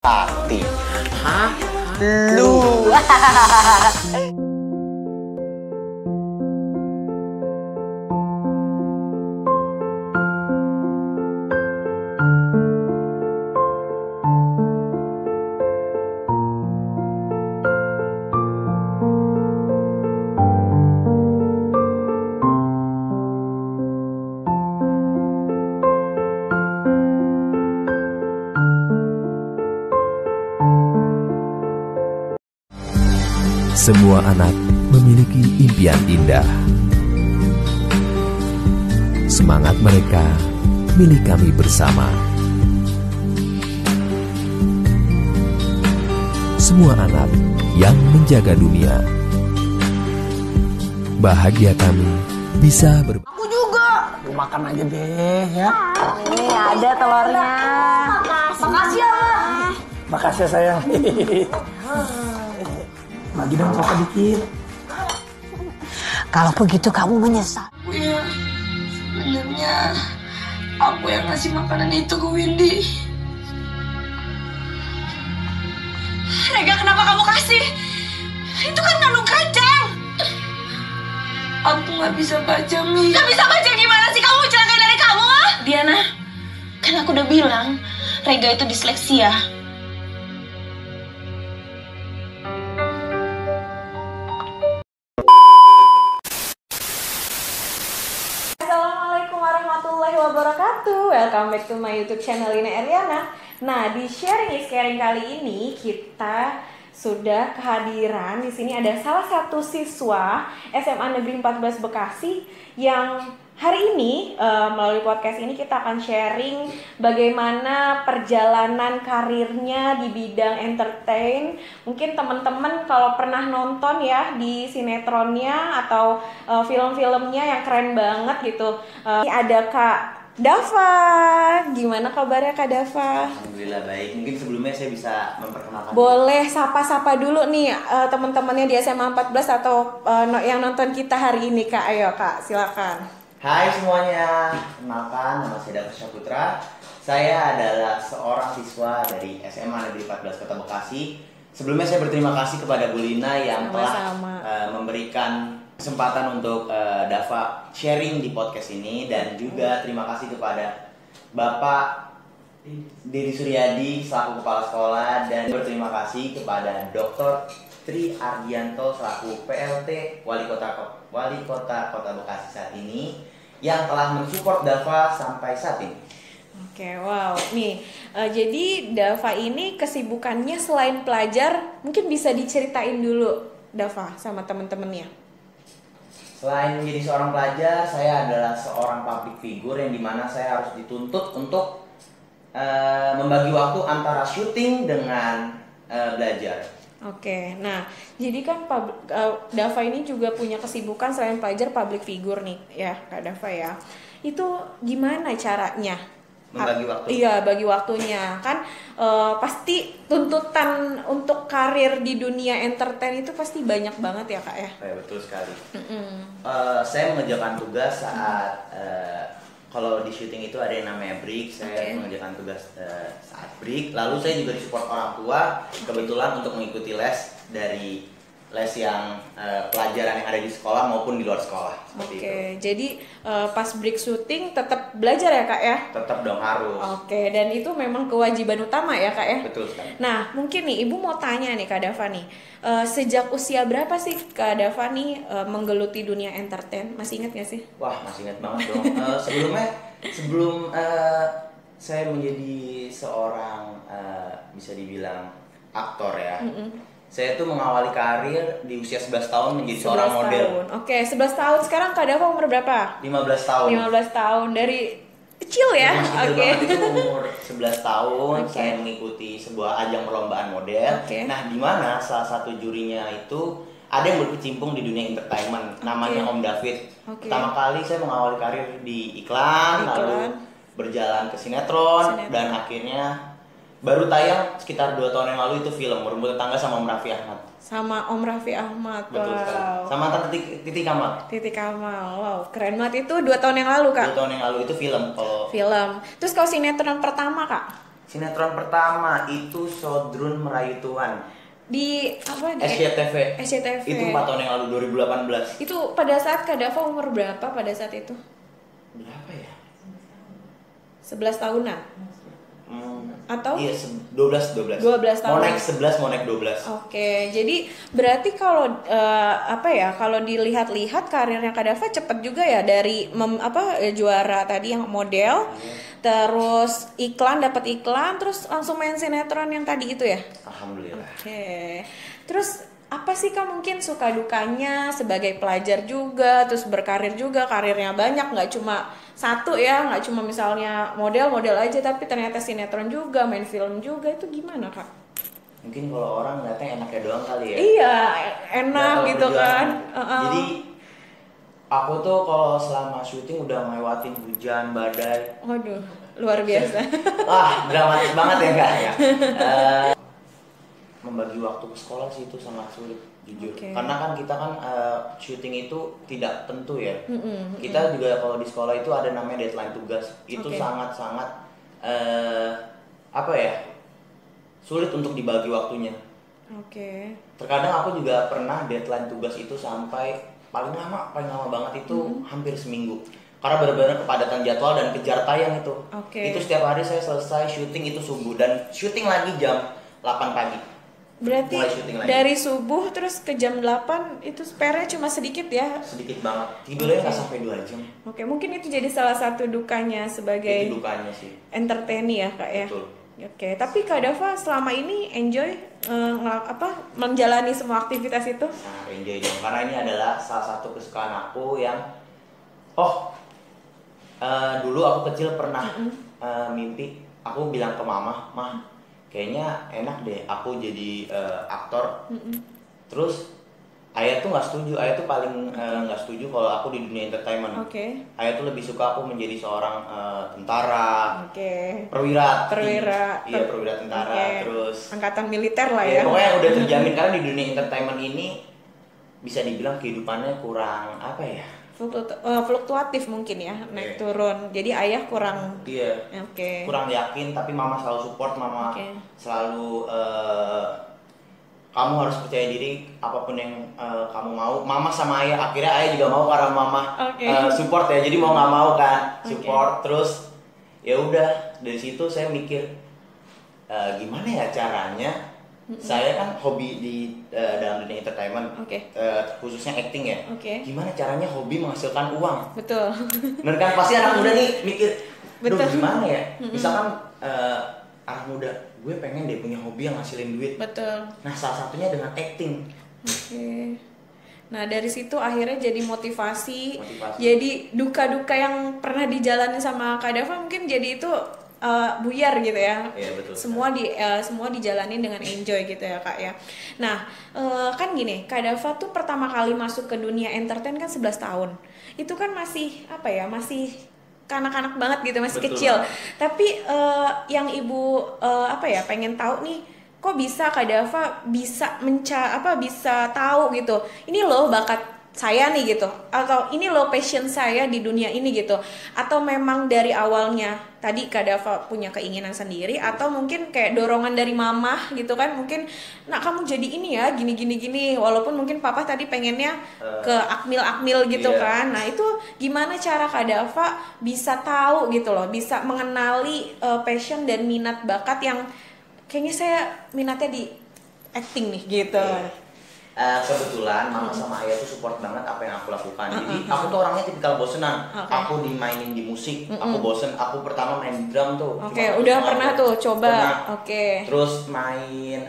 Hati. Hah? Lu. Semua anak memiliki impian indah. Semangat mereka milik kami bersama. Semua anak yang menjaga dunia. Bahagia kami bisa Aku juga. Lu makan aja deh ya. Ini ada telurnya. Makasih ya, Ma. Makasih ya, sayang. Bagi dong papa dikit. Kalau begitu kamu menyesal. Iya, sebenarnya aku yang ngasih makanan itu ke Windy. Rega, kenapa kamu kasih? Itu kan kandung kacang. Aku nggak bisa baca, Mi. Nggak bisa baca gimana sih? Kamu celakain dari kamu, ah? Diana, kan aku udah bilang Rega itu disleksia. Assalamualaikum warahmatullahi wabarakatuh. Welcome back to my YouTube channel Lina Eriana. Nah, di sharing is caring kali ini kita sudah kehadiran di sini ada salah satu siswa SMA Negeri 14 Bekasi yang hari ini melalui podcast ini kita akan sharing bagaimana perjalanan karirnya di bidang entertain. Mungkin teman-teman kalau pernah nonton ya di sinetronnya atau film-filmnya yang keren banget gitu. Ini ada Kak Dava. Gimana kabarnya Kak Dava? Alhamdulillah baik. Mungkin sebelumnya saya bisa memperkenalkan. Boleh sapa-sapa dulu nih teman-temannya di SMA 14 atau yang nonton kita hari ini Kak. Ayo Kak, silakan. Hai semuanya, kenalkan nama saya Dava Syaputra. Saya adalah seorang siswa dari SMA Negeri 14 Kota Bekasi. Sebelumnya saya berterima kasih kepada Bu Lina yang telah memberikan kesempatan untuk Dava sharing di podcast ini, dan juga terima kasih kepada Bapak Dedi Suryadi selaku kepala sekolah, dan berterima kasih kepada Dr. Tri Ardianto selaku PLT Wali Kota Kota Bekasi saat ini yang telah mensupport Dava sampai saat ini. Oke, wow. Nih, jadi Dava ini kesibukannya selain pelajar, mungkin bisa diceritain dulu Dava sama temen-temennya. Selain menjadi seorang pelajar, saya adalah seorang public figure yang dimana saya harus dituntut untuk membagi waktu antara syuting dengan belajar. Oke, nah jadi kan Dava ini juga punya kesibukan selain pelajar public figure nih ya Kak Dava ya. Itu gimana caranya? Membagi waktu? Iya, bagi waktunya kan pasti tuntutan untuk karir di dunia entertain itu pasti banyak banget ya Kak ya. Betul sekali. Saya mengerjakan tugas saat kalau di syuting itu ada yang namanya break. Saya mengerjakan tugas saat break. Lalu saya juga disupport orang tua kebetulan untuk mengikuti les dari les yang pelajaran yang ada di sekolah maupun di luar sekolah. Itu. Jadi pas break syuting tetap belajar ya Kak ya? Tetap dong, harus. Oke, dan itu memang kewajiban utama ya Kak ya? Betul sekali. Nah, mungkin nih Ibu mau tanya nih Kak Dava nih, sejak usia berapa sih Kak Dava nih menggeluti dunia entertain? Masih ingat gak sih? Wah, masih ingat banget dong. Sebelum saya menjadi seorang bisa dibilang aktor ya. Saya tuh mengawali karir di usia 11 tahun menjadi seorang model. Oke, 11 tahun. Sekarang Kak Dava umur berapa? 15 tahun. 15 tahun. Dari kecil ya? Oke. Itu umur 11 tahun saya mengikuti sebuah ajang perlombaan model. Nah, di mana salah satu jurinya itu ada yang berkecimpung di dunia entertainment, namanya Om David. Pertama kali saya mengawali karir di iklan, lalu berjalan ke sinetron, dan akhirnya baru tayang sekitar 2 tahun yang lalu itu film Rumput Tetangga sama Om Raffi Ahmad. Sama Om Raffi Ahmad. Betul sekali. Sama Tante Titi Kamal. Titi Kamal. Wow, keren banget. Itu 2 tahun yang lalu Kak? 2 tahun yang lalu itu film. Film. Terus kalau sinetron pertama Kak? Sinetron pertama itu Sodrun Merayu Tuhan. Di apa? Di SCTV. SCTV. Itu 4 tahun yang lalu, 2018. Itu pada saat Kak Dava umur berapa pada saat itu? Berapa ya? 11 tahunan? Atau? Iya, 12 tahun. Mau naik 11, mau naik 12. Oke, jadi berarti kalau kalau dilihat-lihat karirnya Kak Dava cepet juga ya dari juara tadi yang model, terus dapat iklan, terus langsung main sinetron yang tadi itu ya? Alhamdulillah. Oke. Terus apa sih Kak mungkin suka dukanya sebagai pelajar juga, terus berkarir juga, karirnya banyak, nggak cuma satu ya, nggak cuma misalnya model aja, tapi ternyata sinetron juga, main film juga, itu gimana Kak? Mungkin kalau orang ngeliatnya enaknya doang kali ya. Iya, enak gitu kan. Jadi aku tuh kalau selama syuting udah ngelewatin hujan, badai. Waduh, luar biasa. Wah, dramatis banget ya Kak ya. Membagi waktu ke sekolah sih itu sangat sulit jujur. Karena kan kita kan syuting itu tidak tentu ya. Kita juga kalau di sekolah itu ada namanya deadline tugas. Itu sangat-sangat sulit untuk dibagi waktunya. Terkadang aku juga pernah deadline tugas itu sampai paling lama banget itu hampir seminggu. Karena benar-benar kepadatan jadwal dan kejar tayang itu. Itu setiap hari saya selesai syuting itu subuh dan syuting lagi jam 8 pagi. Berarti dari subuh terus ke jam 8 itu spare-nya cuma sedikit ya? Sedikit banget, tidurnya nggak sampai 2 jam. Mungkin itu jadi salah satu dukanya sebagai itu dukanya sih. Entertain ya Kak ya? Betul. Tapi Kak Dava selama ini enjoy menjalani semua aktivitas itu? Nah, enjoy dong, karena ini adalah salah satu kesukaan aku yang dulu aku kecil pernah mimpi, aku bilang ke mama, kayaknya enak deh aku jadi aktor. Terus ayah tuh nggak setuju, ayah tuh paling nggak setuju kalau aku di dunia entertainment. Ayah tuh lebih suka aku menjadi seorang tentara, perwira tentara, terus angkatan militer lah ya. Pokoknya udah terjamin karena di dunia entertainment ini bisa dibilang kehidupannya kurang fluktuatif mungkin ya, naik turun. Jadi ayah kurang kurang yakin, tapi mama selalu support, mama selalu kamu harus percaya diri apapun yang kamu mau. Mama sama ayah, akhirnya ayah juga mau karena mama support ya, jadi mau nggak mau kan support. Terus ya udah dari situ saya mikir gimana ya caranya. Saya kan hobi di dalam dunia entertainment, khususnya acting ya. Gimana caranya hobi menghasilkan uang? Betul. Dan kan pasti anak muda nih mikir, gimana ya? Misalkan anak muda, gue pengen deh punya hobi yang ngasilin duit. Betul. Nah, salah satunya dengan acting. Nah dari situ akhirnya jadi motivasi. Jadi duka-duka yang pernah dijalani sama Kak Dava mungkin jadi itu buyar gitu ya. Iya, betul. Semua dijalanin dengan enjoy gitu ya Kak ya. Nah kan gini, Kak Dava tuh pertama kali masuk ke dunia entertain kan 11 tahun. Itu kan masih masih kanak-kanak banget gitu, masih betul kecil banget. Tapi yang ibu pengen tahu nih, kok bisa Kak Dava bisa bisa tahu gitu, ini loh bakat saya nih gitu, atau ini loh passion saya di dunia ini gitu, atau memang dari awalnya tadi Kak Dava punya keinginan sendiri, atau mungkin kayak dorongan dari mama gitu kan, mungkin nak kamu jadi ini ya gini walaupun mungkin papa tadi pengennya ke akmil gitu kan. Nah itu gimana cara Kak Dava bisa tahu gitu loh, bisa mengenali passion dan minat bakat yang kayaknya saya minatnya di acting nih gitu. Kebetulan mama sama ayah tuh support banget apa yang aku lakukan. Jadi aku tuh orangnya tipikal bosenan. Aku dimainin di musik, aku bosen. Aku pertama main drum tuh. Udah pernah tuh coba. Terus main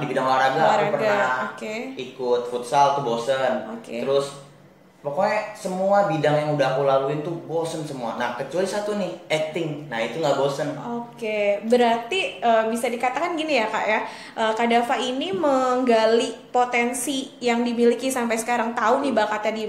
di bidang olahraga aku pernah ikut futsal tuh bosen. Terus pokoknya semua bidang yang udah aku laluin tuh bosen semua. Nah kecuali satu nih, acting. Nah itu nggak bosen. Berarti bisa dikatakan gini ya Kak ya, Kak Dava ini menggali potensi yang dimiliki sampai sekarang, tahu nih bakatnya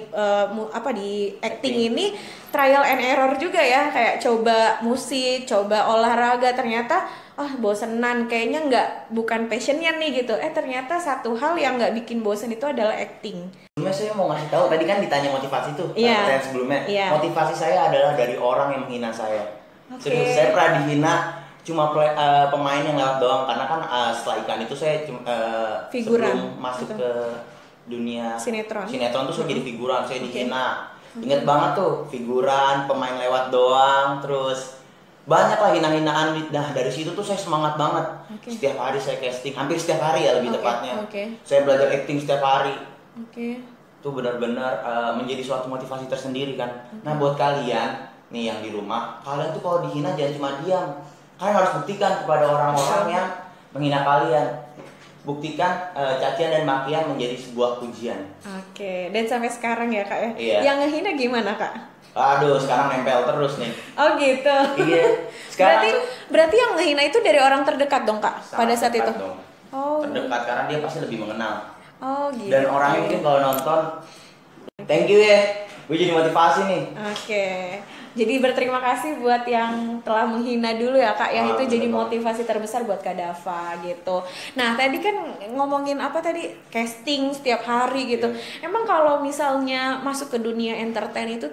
di acting ini trial and error juga ya, kayak coba musik, coba olahraga, ternyata bosenan, kayaknya bukan passionnya nih gitu. Ternyata satu hal yang nggak bikin bosen itu adalah acting. Sebelumnya saya mau ngasih tahu, tadi kan ditanya motivasi tuh, pertanyaan sebelumnya. Motivasi saya adalah dari orang yang menghina saya. Serius, saya pernah dihina cuma pemain yang lewat doang, karena kan setelah iklan itu saya Figuran, sebelum masuk gitu. ke dunia Sinetron tuh saya jadi figuran, saya dihina. Ingat banget tuh, figuran, pemain lewat doang, terus banyak lah hina-hinaan. Nah dari situ tuh saya semangat banget. Setiap hari saya casting, hampir setiap hari ya lebih tepatnya. Saya belajar acting setiap hari. Itu benar-benar menjadi suatu motivasi tersendiri kan. Nah buat kalian nih yang di rumah, kalian tuh kalau dihina jangan cuma diam. Kalian harus buktikan kepada orang-orang yang menghina kalian. Buktikan cacian dan makian menjadi sebuah pujian. Dan sampai sekarang ya Kak ya? Iya. Yang ngehina gimana Kak? Aduh, sekarang nempel terus nih. Oh gitu. Iya. Sekarang berarti yang ngehina itu dari orang terdekat dong Kak? Pada saat itu? Dong. Oh. Terdekat, karena dia pasti lebih mengenal. Oh gitu. Dan orangnya mungkin kalau nonton, thank you ya, gue jadi motivasi nih. Jadi berterima kasih buat yang telah menghina dulu ya Kak ya, itu jadi motivasi terbesar buat Kak Dava gitu. Nah tadi kan ngomongin apa tadi, casting setiap hari gitu. Emang kalau misalnya masuk ke dunia entertain itu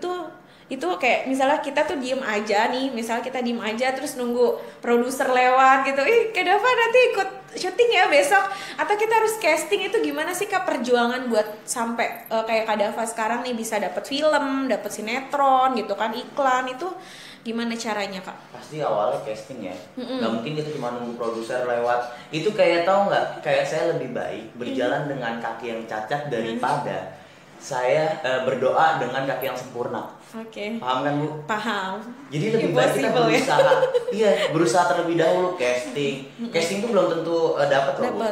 kayak misalnya kita tuh diem aja nih, misalnya kita diem aja terus nunggu produser lewat gitu, Kak Dava nanti ikut syuting ya besok, atau kita harus casting, itu gimana sih Kak perjuangan buat sampai kayak Kak Dava sekarang nih bisa dapat film, dapat sinetron gitu kan, iklan, itu gimana caranya Kak? Pasti awalnya casting ya, nggak mungkin kita cuma nunggu produser lewat. Itu kayak tahu nggak, kayak saya lebih baik berjalan dengan kaki yang cacat daripada saya berdoa dengan kaki yang sempurna. Paham kan Bu? Paham. Jadi lebih baik kita berusaha, berusaha terlebih dahulu casting. Casting tuh belum tentu dapat loh Bu.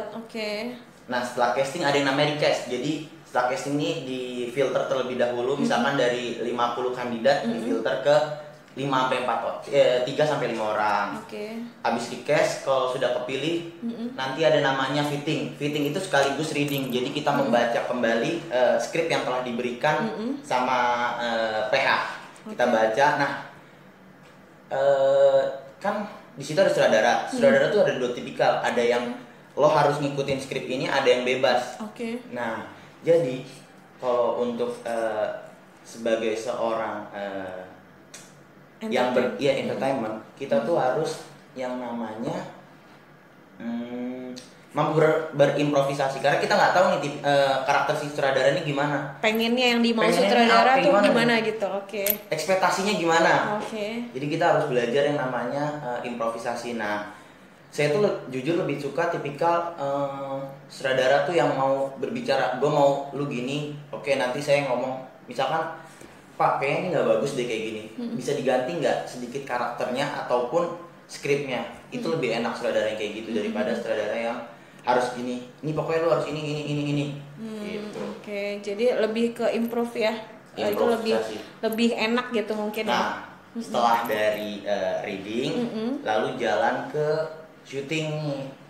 Nah setelah casting ada yang namanya recast. Jadi setelah casting ini di filter terlebih dahulu, misalkan dari 50 kandidat di filter ke 3 sampai 5 orang. Habis di-cast, kalau sudah kepilih, nanti ada namanya fitting. Fitting itu sekaligus reading. Jadi kita membaca kembali skrip yang telah diberikan sama PH. Kita baca. Nah, kan di situ ada sutradara. Sutradara tuh ada 2 tipikal. Ada yang lo harus ngikutin skrip ini, ada yang bebas. Nah, jadi kalau untuk sebagai seorang entertainment, kita tuh harus yang namanya mampu berimprovisasi, karena kita nggak tahu nih karakter si sutradara ini gimana, pengennya yang dimau sutradara tuh gimana gitu. Ekspektasinya gimana. Jadi kita harus belajar yang namanya improvisasi. Nah saya tuh jujur lebih suka tipikal sutradara tuh yang mau berbicara, gue mau lu gini, nanti saya ngomong misalkan, Pak, kayaknya ini nggak bagus deh kayak gini. Bisa diganti nggak sedikit karakternya ataupun skripnya? Itu lebih enak sutradara yang kayak gitu daripada sutradara yang harus gini. Ini pokoknya lu harus ini. Gitu. Jadi lebih ke improve ya. Itu lebih enak gitu mungkin. Nah, setelah dari reading, lalu jalan ke syuting.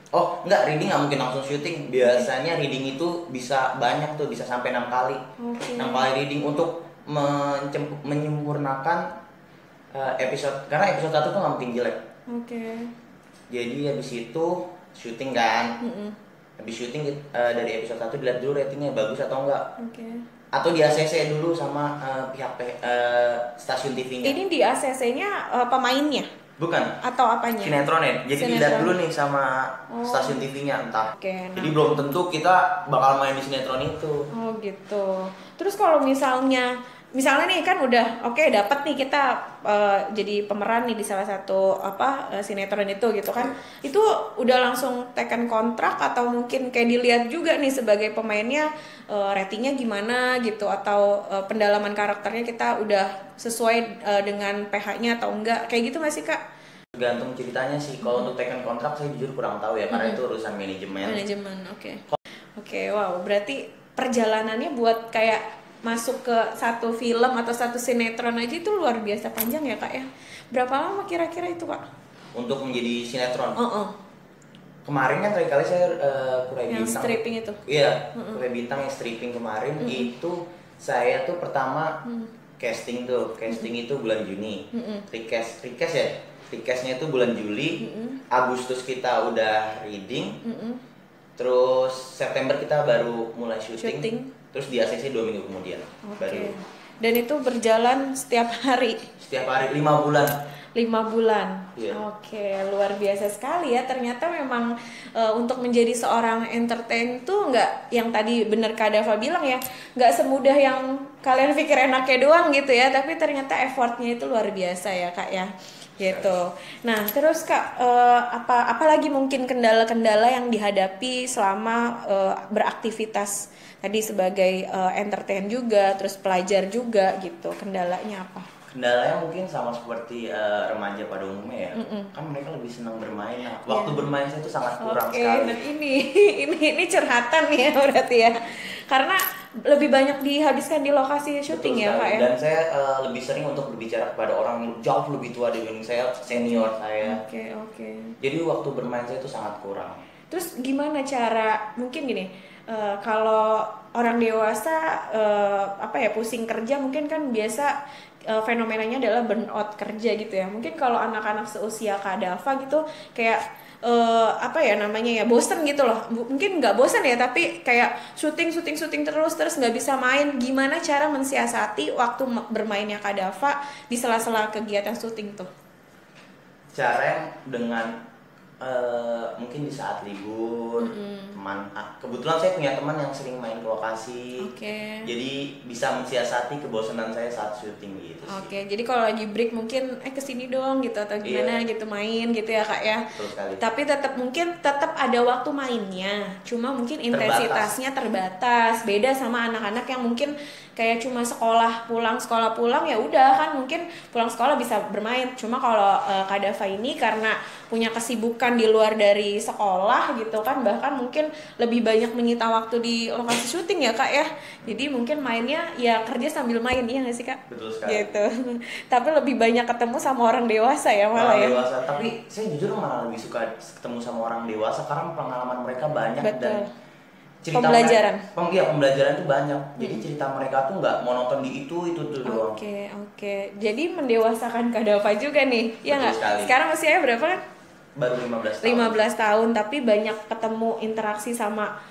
Oh, enggak, reading nggak mungkin langsung syuting. Biasanya reading itu bisa banyak tuh, bisa sampai 6 kali. 6 kali reading untuk menyempurnakan episode, karena episode 1 tuh nggak mungkin jelek. Jadi habis itu syuting kan, habis syuting dari episode 1 dilihat dulu ratingnya bagus atau enggak, atau di ACC dulu sama pihak stasiun TV-nya. Ini di ACC-nya pemainnya? Bukan. Atau apanya? Sinetron ya. Jadi dilihat dulu nih sama stasiun TV-nya entah. Jadi belum tentu kita bakal main di sinetron itu. Oh gitu. Terus kalau misalnya nih kan udah dapat nih kita jadi pemeran nih di salah satu sinetron itu gitu kan, itu udah langsung tekan kontrak atau mungkin kayak dilihat juga nih sebagai pemainnya ratingnya gimana gitu, atau pendalaman karakternya kita udah sesuai dengan PH-nya atau enggak, kayak gitu masih Kak? Tergantung ceritanya sih. Kalau untuk tekan kontrak saya jujur kurang tahu ya, karena itu urusan manajemen. Wow, berarti perjalanannya buat kayak masuk ke satu film atau satu sinetron aja itu luar biasa panjang ya Kak ya. Berapa lama kira-kira itu Kak? Untuk menjadi sinetron? Kemarin kan kali saya Kurai Bintang. Yang stripping itu? Iya, Kurai Bintang yang stripping kemarin itu saya tuh pertama casting tuh. Casting itu bulan Juni. Recast ya. Recastnya itu bulan Juli. Agustus kita udah reading. Terus September kita baru mulai syuting. Terus di ACC 2 minggu kemudian baru. Dan itu berjalan setiap hari? Setiap hari 5 bulan. 5 bulan. Iya. Oke, luar biasa sekali ya. Ternyata memang untuk menjadi seorang entertain tuh nggak yang tadi bener Kak Dava bilang ya, nggak semudah yang kalian pikir enaknya doang gitu ya. Tapi ternyata effortnya itu luar biasa ya Kak ya. Gitu. Nah, terus Kak, apalagi mungkin kendala-kendala yang dihadapi selama beraktivitas tadi sebagai entertain juga, terus pelajar juga gitu. Kendalanya apa? Kendalanya mungkin sama seperti remaja pada umumnya ya. Kan mereka lebih senang bermain. Nah, waktu bermain saya itu sangat kurang sekali. Nah ini curhatan nih ya berarti ya. Karena lebih banyak dihabiskan di lokasi syuting ya Pak ya. Dan saya lebih sering untuk berbicara kepada orang yang jauh lebih tua dibanding saya, senior saya. Oke. Jadi waktu bermain saya itu sangat kurang. Terus gimana cara, mungkin gini, kalau orang dewasa pusing kerja mungkin kan biasa fenomenanya adalah burnout kerja gitu ya. Mungkin kalau anak-anak seusia Kak Dava gitu kayak bosen gitu loh. Mungkin nggak bosen ya, tapi kayak syuting terus nggak bisa main. Gimana cara mensiasati waktu bermainnya Kak Dava di sela-sela kegiatan syuting tuh? Cara dengan mungkin di saat libur, kebetulan saya punya teman yang sering main ke lokasi, jadi bisa mensiasati kebosanan saya saat syuting gitu sih. Jadi kalau lagi break mungkin kesini dong gitu atau gimana gitu main gitu ya Kak ya. Tapi tetap ada waktu mainnya, cuma mungkin intensitasnya terbatas. Beda sama anak-anak yang mungkin kayak cuma sekolah pulang ya udah kan, mungkin pulang sekolah bisa bermain. Cuma kalau Kak Dava ini karena punya kesibukan di luar dari sekolah gitu kan, bahkan mungkin lebih banyak menyita waktu di lokasi syuting ya Kak ya. Jadi mungkin mainnya ya kerja sambil main, iya nggak sih Kak? Betul sekali. Gitu. Tapi lebih banyak ketemu sama orang dewasa ya malah ya. Dewasa. Tapi saya jujur malah lebih suka ketemu sama orang dewasa karena pengalaman mereka banyak. Betul. Dan cerita pembelajaran. Pembelajaran itu banyak. Jadi cerita mereka tuh nggak monoton di itu doang. Oke. Jadi mendewasakan Kak Dava juga nih. Iya nggak? Sekarang usianya berapa kan? Baru 15 tahun. 15 tahun, tapi banyak ketemu interaksi sama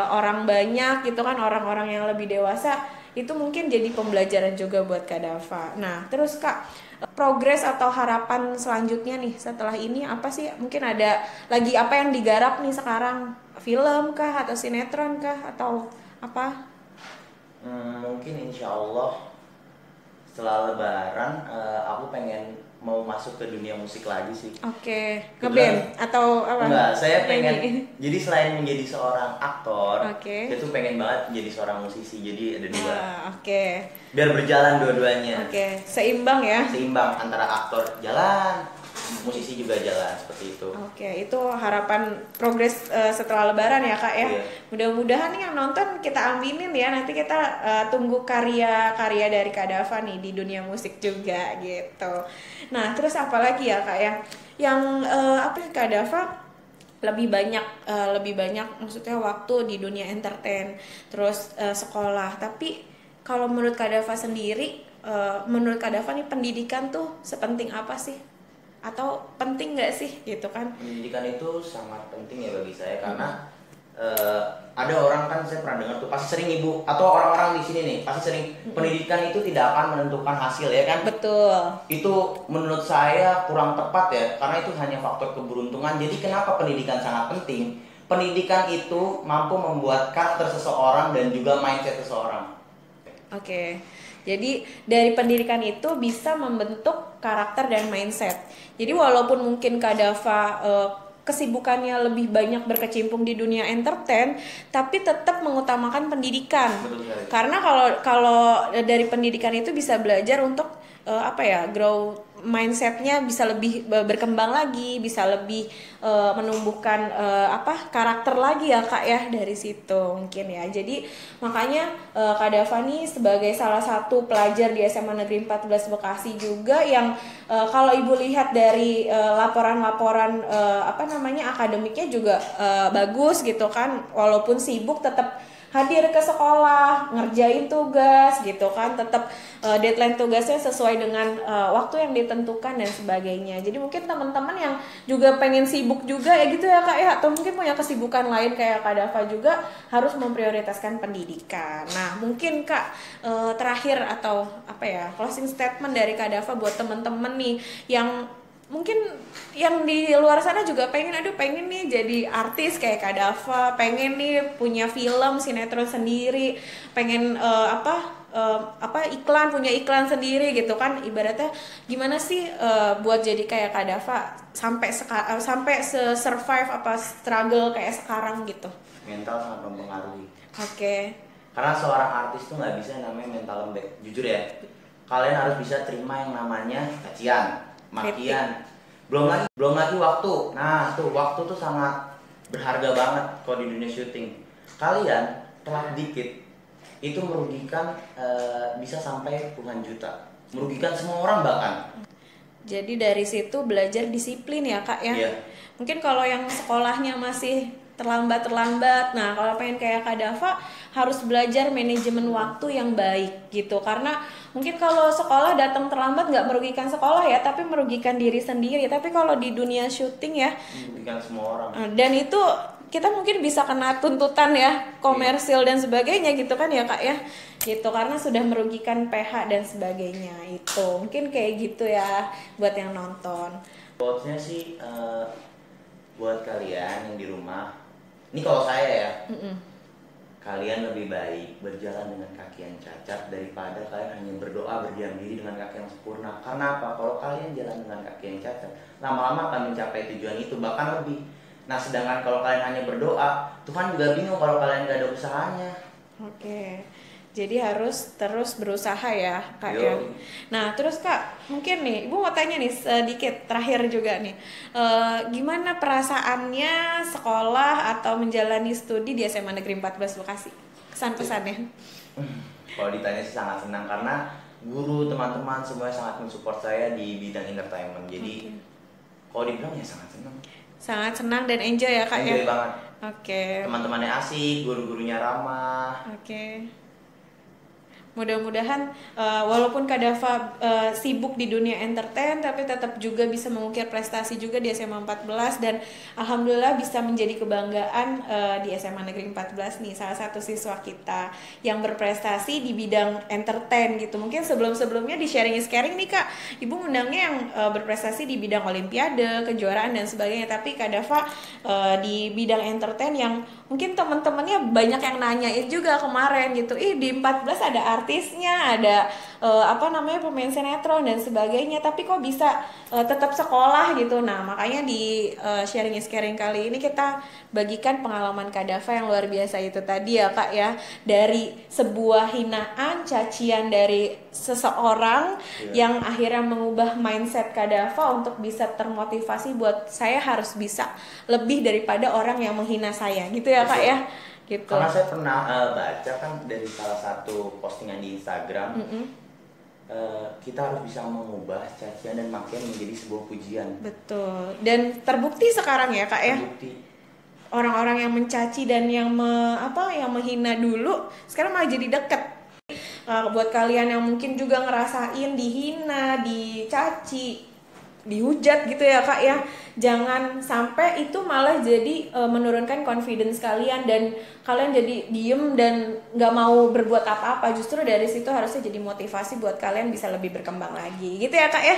orang banyak gitu kan, orang-orang yang lebih dewasa. Itu mungkin jadi pembelajaran juga buat Kak Dava. Nah, terus Kak, progres atau harapan selanjutnya nih setelah ini apa sih? Mungkin ada lagi apa yang digarap nih sekarang? Film kah atau sinetron kah atau apa? Mungkin insya Allah setelah Lebaran aku pengen mau masuk ke dunia musik lagi sih. Ngeband atau apa? Enggak, saya pengen. Jadi selain menjadi seorang aktor, saya tuh pengen banget menjadi seorang musisi. Jadi ada dua. Biar berjalan dua-duanya. Seimbang ya. Seimbang antara aktor jalan, musisi juga jalan, seperti itu. Itu harapan progres setelah Lebaran ya Kak ya. Mudah-mudahan nih yang nonton kita aminin ya. Nanti kita tunggu karya-karya dari Kak Dava nih di dunia musik juga gitu. Nah, terus apa lagi ya Kak ya? Yang Kak Dava lebih banyak maksudnya waktu di dunia entertain, terus sekolah. Tapi kalau menurut Kak Dava sendiri, menurut Kak Dava nih pendidikan tuh sepenting apa sih? Atau penting nggak sih gitu kan? Pendidikan itu sangat penting ya bagi saya karena ada orang kan saya pernah dengar tuh pasti sering ibu atau orang-orang di sini nih pasti sering pendidikan itu tidak akan menentukan hasil ya kan? Betul. Itu menurut saya kurang tepat ya karena itu hanya faktor keberuntungan. Jadi kenapa pendidikan sangat penting? Pendidikan itu mampu membuat karakter seseorang dan juga mindset seseorang. Jadi dari pendidikan itu bisa membentuk karakter dan mindset. Jadi walaupun mungkin Kak Dava kesibukannya lebih banyak berkecimpung di dunia entertain, tapi tetap mengutamakan pendidikan. Karena kalau dari pendidikan itu bisa belajar untuk grow mindsetnya bisa lebih berkembang lagi, bisa lebih menumbuhkan karakter lagi ya Kak ya dari situ mungkin ya. Jadi makanya Kak Dava nih sebagai salah satu pelajar di SMA Negeri 14 Bekasi juga yang kalau Ibu lihat dari laporan akademiknya juga bagus gitu kan, walaupun sibuk tetap hadir ke sekolah, ngerjain tugas gitu kan, tetap deadline tugasnya sesuai dengan waktu yang ditentukan dan sebagainya. Jadi mungkin teman-teman yang juga pengen sibuk juga ya gitu ya Kak ya, atau mungkin punya kesibukan lain kayak Kak Dava juga harus memprioritaskan pendidikan. Nah mungkin Kak terakhir atau apa ya, closing statement dari Kak Dava buat teman-teman nih yang mungkin yang di luar sana juga pengen nih jadi artis kayak Kak Dava, pengen nih punya film, sinetron sendiri, pengen punya iklan sendiri gitu kan, ibaratnya gimana sih buat jadi kayak Kak Dava sampai survive struggle kayak sekarang gitu. Mental sangat mempengaruhi. Oke. Karena seorang artis tuh nggak bisa namanya mental lembek. Jujur ya, kalian harus bisa terima yang namanya cacian, makian, belum lagi waktu. Nah tuh waktu tuh sangat berharga banget kalau di dunia syuting. Kalian telat dikit itu merugikan bisa sampai puluhan juta, merugikan semua orang bahkan. Jadi dari situ belajar disiplin ya Kak ya. Iya. Mungkin kalau yang sekolahnya masih terlambat, nah kalau pengen kayak Kak Dava harus belajar manajemen waktu yang baik gitu, karena mungkin kalau sekolah datang terlambat nggak merugikan sekolah ya, tapi merugikan diri sendiri. Tapi kalau di dunia syuting ya merugikan semua orang, dan itu kita mungkin bisa kena tuntutan ya, komersil dan sebagainya gitu kan ya Kak ya, gitu, karena sudah merugikan PH dan sebagainya. Itu mungkin kayak gitu ya buat yang nonton. Quotes-nya sih buat kalian yang di rumah, ini kalau saya ya, kalian lebih baik berjalan dengan kaki yang cacat daripada kalian hanya berdoa berdiam diri dengan kaki yang sempurna. Karena apa? Kalau kalian jalan dengan kaki yang cacat, lama-lama akan mencapai tujuan itu, bahkan lebih. Nah sedangkan kalau kalian hanya berdoa, Tuhan juga bingung kalau kalian gak ada usahanya. Oke. Jadi harus terus berusaha ya Kak ya. Nah terus Kak, mungkin nih Ibu mau tanya nih sedikit terakhir juga nih, gimana perasaannya sekolah atau menjalani studi di SMA Negeri 14 Bekasi? Kesan-pesannya? Kalau ditanya sih sangat senang, karena guru, teman-teman semuanya sangat mensupport saya di bidang entertainment. Jadi kalau dibilang ya sangat senang. Sangat senang dan enjoy ya Kak enjoy ya? Banget. Oke. Teman-temannya asik, guru-gurunya ramah. Oke. Mudah-mudahan walaupun Kak Dava sibuk di dunia entertain, tapi tetap juga bisa mengukir prestasi juga di SMA 14, dan alhamdulillah bisa menjadi kebanggaan di SMA Negeri 14 nih, salah satu siswa kita yang berprestasi di bidang entertain gitu. Mungkin sebelum-sebelumnya di Sharing is Caring nih Kak, Ibu ngundangnya yang berprestasi di bidang olimpiade, kejuaraan dan sebagainya, tapi Kak Dava di bidang entertain yang mungkin teman-temannya banyak yang nanyain juga kemarin gitu, di 14 ada artisnya, ada pemain sinetron dan sebagainya, tapi kok bisa tetap sekolah gitu. Nah makanya di Sharing is Caring kali ini kita bagikan pengalaman Kak Dava yang luar biasa itu tadi ya Kak ya, dari sebuah hinaan, cacian dari seseorang yang akhirnya mengubah mindset Kak Dava untuk bisa termotivasi buat saya harus bisa lebih daripada orang yang menghina saya gitu ya Kak ya. Gitu. Karena saya pernah baca kan dari salah satu postingan di Instagram, kita harus bisa mengubah cacian dan makian menjadi sebuah pujian. Betul. Dan terbukti sekarang ya Kak ya. Terbukti. Orang-orang yang mencaci dan yang menghina dulu sekarang malah jadi deket. Buat kalian yang mungkin juga ngerasain dihina, dicaci, dihujat gitu ya Kak ya, jangan sampai itu malah jadi menurunkan confidence kalian dan kalian jadi diem dan nggak mau berbuat apa-apa. Justru dari situ harusnya jadi motivasi buat kalian bisa lebih berkembang lagi gitu ya Kak ya.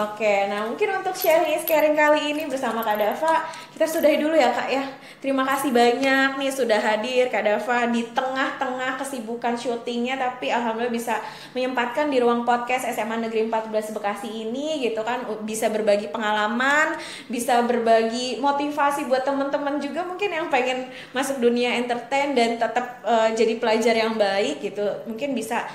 Oke, nah mungkin untuk Sharing is Caring kali ini bersama Kak Dava kita sudahi dulu ya Kak ya. Terima kasih banyak nih sudah hadir Kak Dava di tengah-tengah kesibukan syutingnya, tapi alhamdulillah bisa menyempatkan di ruang podcast SMA Negeri 14 Bekasi ini gitu kan, bisa berbagi pengalaman, bisa berbagi motivasi buat teman-teman juga mungkin yang pengen masuk dunia entertain dan tetap jadi pelajar yang baik gitu. Mungkin bisa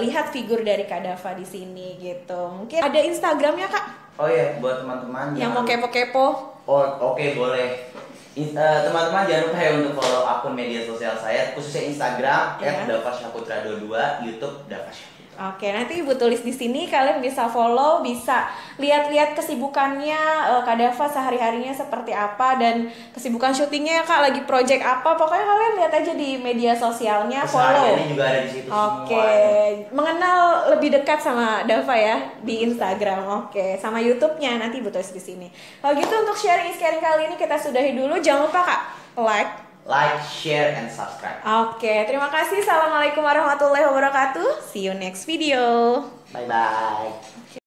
lihat figur dari Kak Dava di sini gitu. Mungkin ada Instagramnya Kak? Oh iya, buat teman-teman yang mau kepo-kepo. Oh oke, boleh. Teman-teman jangan lupa ya untuk follow akun media sosial saya, khususnya Instagram @davasyaputra22, YouTube Dava Syaputra. Oke, nanti Ibu tulis di sini, kalian bisa follow, bisa lihat-lihat kesibukannya Kak Dava sehari-harinya seperti apa dan kesibukan syutingnya ya Kak, lagi project apa. Pokoknya kalian lihat aja di media sosialnya, follow. Kesehariannya juga ada di situ Oke, mengenal lebih dekat sama Dava ya di Instagram. Oke, sama YouTube-nya nanti Ibu tulis di sini. Kalau gitu untuk sharing kali ini kita sudahi dulu. Jangan lupa Kak, like, share, and subscribe. Oke, terima kasih. Assalamualaikum warahmatullahi wabarakatuh. See you next video. Bye-bye.